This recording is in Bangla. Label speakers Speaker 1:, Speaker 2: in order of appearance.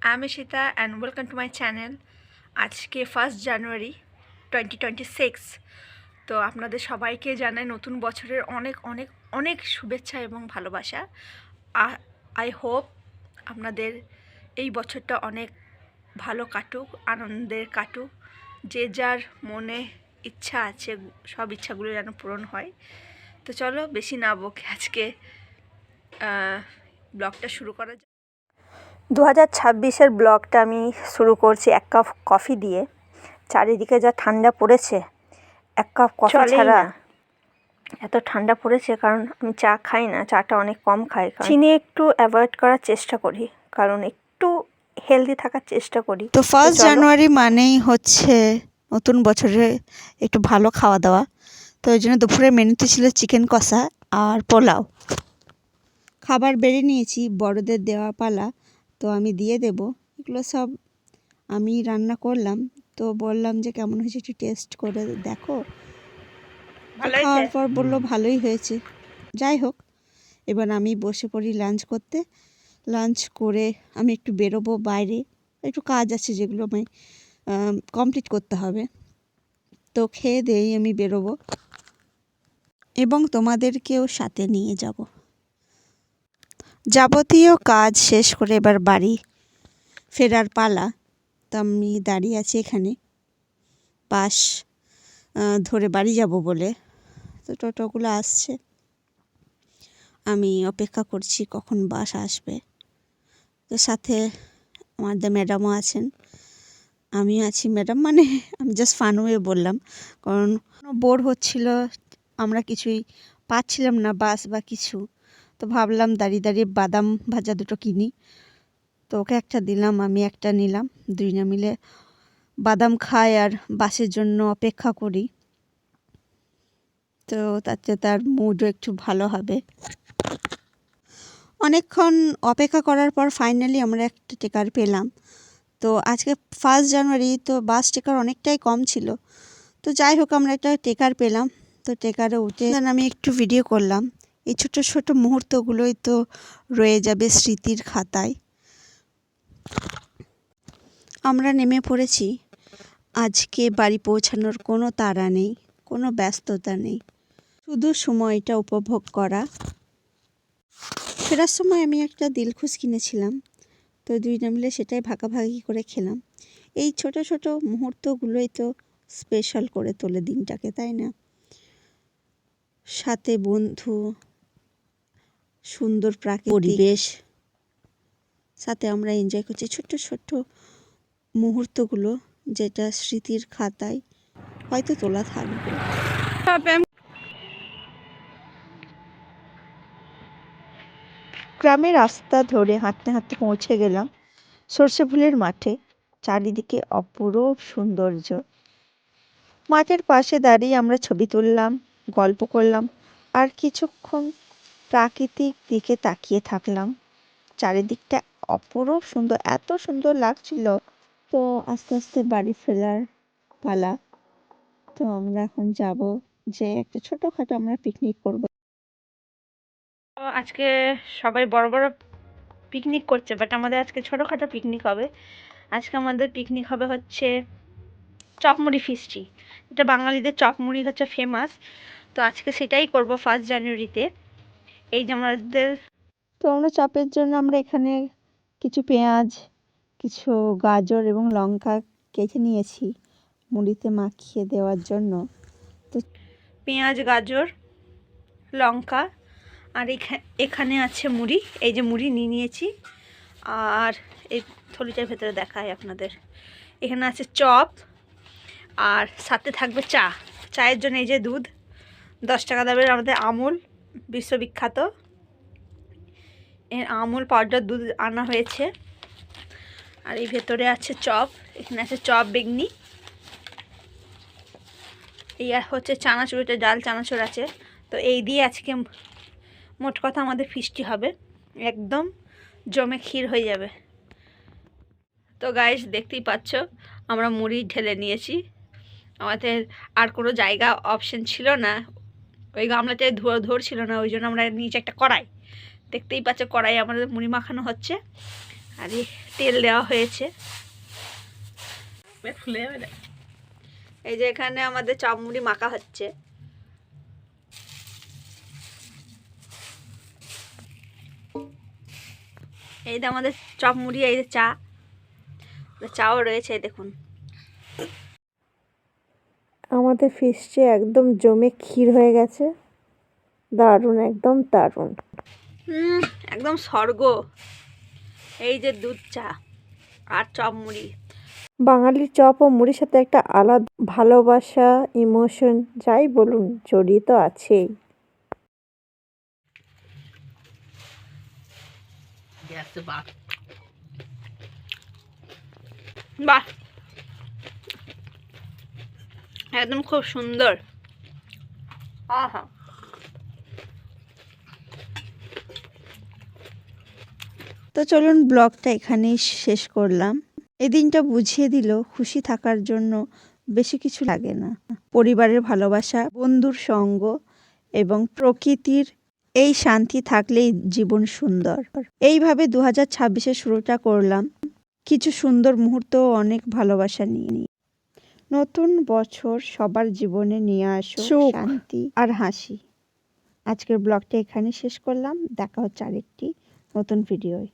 Speaker 1: I'm Ishita and welcome to my channel. আজকে 1st জানুয়ারি 2026। তো আপনাদের সবাইকে জানাই নতুন বছরের অনেক অনেক অনেক শুভেচ্ছা এবং ভালোবাসা। আই হোপ আপনাদের এই বছরটা অনেক ভালো কাটুক, আনন্দের কাটুক। যে যার মনে ইচ্ছা আছে সব ইচ্ছাগুলো যেন পূরণ হয়। তো চলো বেশি না বকে আজকে ব্লগটা শুরু করা যাক। 2026-এর ব্লগটা আমি শুরু করছি এক কাপ কফি দিয়ে। চারিদিকে যা ঠান্ডা পড়েছে, এক কাপ কফি ছাড়া এত ঠান্ডা পড়েছে, কারণ আমি চা খাই না, চাটা অনেক কম খাই, চিনি একটু অ্যাভয়েড করার চেষ্টা করি, কারণ একটু হেলদি থাকার চেষ্টা করি।
Speaker 2: তো 1st জানুয়ারি মানেই হচ্ছে নতুন বছরে একটু ভালো খাওয়া দাওয়া। তো ওই জন্য দুপুরে মেনুতে ছিল চিকেন কষা আর পোলাও। খাবার বেড়ে নিয়েছি, বড়দের দেওয়া পালা, তো আমি দিয়ে দেব। এগুলো সব আমি রান্না করলাম, তো বললাম যে কেমন হয়েছে একটু টেস্ট করে দেখো। খাওয়ার পর বললো ভালোই হয়েছে। যাই হোক, এবার আমি বসে পড়ি লাঞ্চ করতে। লাঞ্চ করে আমি একটু বেরোবো বাইরে, একটু কাজ আছে যেগুলো আমি কমপ্লিট করতে হবে। তো খেয়ে দেই আমি বেরোবো এবং তোমাদেরকেও সাথে নিয়ে যাব। যাবতীয় কাজ শেষ করে এবার বাড়ি ফেরার পালা। তো আমি দাঁড়িয়ে আছি এখানে বাস ধরে বাড়ি যাব বলে। তো টোটোগুলো আসছে, আমি অপেক্ষা করছি কখন বাস আসবে। তো সাথে আমাদের ম্যাডামও আছেন, আমিও আছি। ম্যাডাম মানে আমি জাস্ট ফান ওয়ে বললাম, কারণ বোর হচ্ছিল, আমরা কিছুই পাচ্ছিলাম না বাস বা কিছু। তো ভাবলাম দাঁড়িয়ে দাঁড়িয়ে বাদাম ভাজা দুটো কিনি। তো ওকে একটা দিলাম, আমি একটা নিলাম, দুইজনে মিলে বাদাম খাই আর বাসের জন্য অপেক্ষা করি। তো তাতে তার মুডও একটু ভালো হবে। অনেকক্ষণ অপেক্ষা করার পর ফাইনালি আমরা একটা টিকার পেলাম। তো আজকে 1st জানুয়ারি, তো বাস টিকার অনেকটাই কম ছিল। তো যাই হোক, আমরা একটা টেকার পেলাম। তো টেকারে উঠে আমি একটু ভিডিও করলাম। এই ছোট ছোট মুহূর্তগুলোই তো রয়ে যাবে স্মৃতির খাতায়। আমরা নেমে পড়েছি। আজকে বাড়ি পৌঁছানোর কোনো তাড়া নেই, কোনো ব্যস্ততা নেই, শুধু সময়টা উপভোগ করা। ফেরার সময় আমি একটা দিলখুশ কিনেছিলাম, তো দুইজনে মিলে সেটাই ভাগাভাগি করে খেলাম। এই ছোট ছোট মুহূর্তগুলোই তো স্পেশাল করে তোলে দিনটাকে, তাই না? সাথে বন্ধু, সুন্দর প্রাকৃতিক পরিবেশ, সাথে আমরা এনজয় করছি ছোট্ট ছোট্ট মুহূর্তগুলো, যেটা স্মৃতির খাতায় হয়তো তোলা থাকবে। গ্রামের রাস্তা ধরে হাঁটতে হাঁটতে পৌঁছে গেলাম সর্ষে ফুলের মাঠে। চারিদিকে অপরূপ সৌন্দর্য। মাঠের পাশে দাঁড়িয়ে আমরা ছবি তুললাম, গল্প করলাম আর কিছুক্ষণ প্রাকৃতিক দিকে তাকিয়ে থাকলাম। চারিদিকটা অপরূপ সুন্দর, এত সুন্দর লাগছিল। তো আস্তে আস্তে বাড়ি ফেরার পালা। তো আমরা এখন যাব, যে একটা ছোটখাটো আমরা পিকনিক করব।
Speaker 1: আজকে সবাই বড় বড় পিকনিক করছে, বাট আমাদের আজকে ছোটোখাটো পিকনিক হবে। আজকে আমাদের পিকনিক হবে হচ্ছে চপমুড়ি ফিস্টি। এটা বাঙালিদের চপমুড়ি হচ্ছে ফেমাস। তো আজকে সেটাই করব 1st জানুয়ারিতে। এই যে আমাদের,
Speaker 2: তো আমরা চপের জন্য আমরা এখানে কিছু পেঁয়াজ, কিছু গাজর এবং লঙ্কা কেটে নিয়েছি মুড়িতে মাখিয়ে দেওয়ার জন্য। তো
Speaker 1: পেঁয়াজ, গাজর, লঙ্কা আর এখানে আছে মুড়ি। এই যে মুড়ি নিয়ে নিয়েছি। আর এই থলিটার ভেতরে দেখাই আপনাদের, এখানে আছে চপ আর সাথে থাকবে চা। চায়ের জন্য এই যে দুধ 10 টাকা দামের আমাদের আমুল বিশ্ববিখ্যাত আমুল পাউডার দুধ আনা হয়েছে। আর এই ভেতরে আছে চপ, এখানে আছে চপ বেগনি, এই আর হচ্ছে চানাচুর, এটা ডাল চানাচুর আছে। তো এই দিয়ে আজকে মোট কথা আমাদের ফিস্টি হবে, একদম জমে ক্ষীর হয়ে যাবে। তো গাইস দেখতেই পাচ্ছ আমরা মুড়ি ঢেলে নিয়েছি। আমাদের আর কোনো জায়গা অপশন ছিল না, ওই গামলাতে ধরছিল না, ওই জন্য আমরা নিচে একটা কড়াই, দেখতেই পাচ্ছ কড়াই আমাদের মুড়ি মাখানো হচ্ছে। আর তেল দেওয়া হয়েছে। ফুলে যাবে না।
Speaker 2: এই যে এখানে আমাদের চপ মুড়ি মাখা হচ্ছে।
Speaker 1: এই যে আমাদের চপ মুড়ি, এই যে চাও রয়েছে দেখুন।
Speaker 2: আমাদের ফিশে একদম জমে ক্ষীর হয়ে গেছে, দারুণ, একদম দারুণ।
Speaker 1: একদম স্বর্গ। এই যে দুধ চা আর চপ মুড়ি।
Speaker 2: বাঙালির চপ ও মুড়ির সাথে একটা আলাদা ভালোবাসা, ইমোশন যাই বলুন জড়িয়ে তো আছেই।
Speaker 1: বাহ, একদম খুব সুন্দর। আহা,
Speaker 2: তো চলুন ব্লগটা এখানেই শেষ করলাম। এই দিনটা বুঝিয়ে দিল খুশি থাকার জন্য বেশি কিছু লাগে না। পরিবারের ভালোবাসা, বন্ধুর সঙ্গ এবং প্রকৃতির এই শান্তি থাকলেই জীবন সুন্দর। এইভাবে 2026-এর শুরুটা করলাম কিছু সুন্দর মুহূর্ত ও অনেক ভালোবাসা নিয়ে। নতুন বছর সবার জীবনে নিয়ে আসুক
Speaker 1: সুখ।
Speaker 2: শান্তি আর হাসি। আজকের ব্লগটা এখানে শেষ করলাম। দেখা হচ্ছে আরেকটি নতুন ভিডিওয়।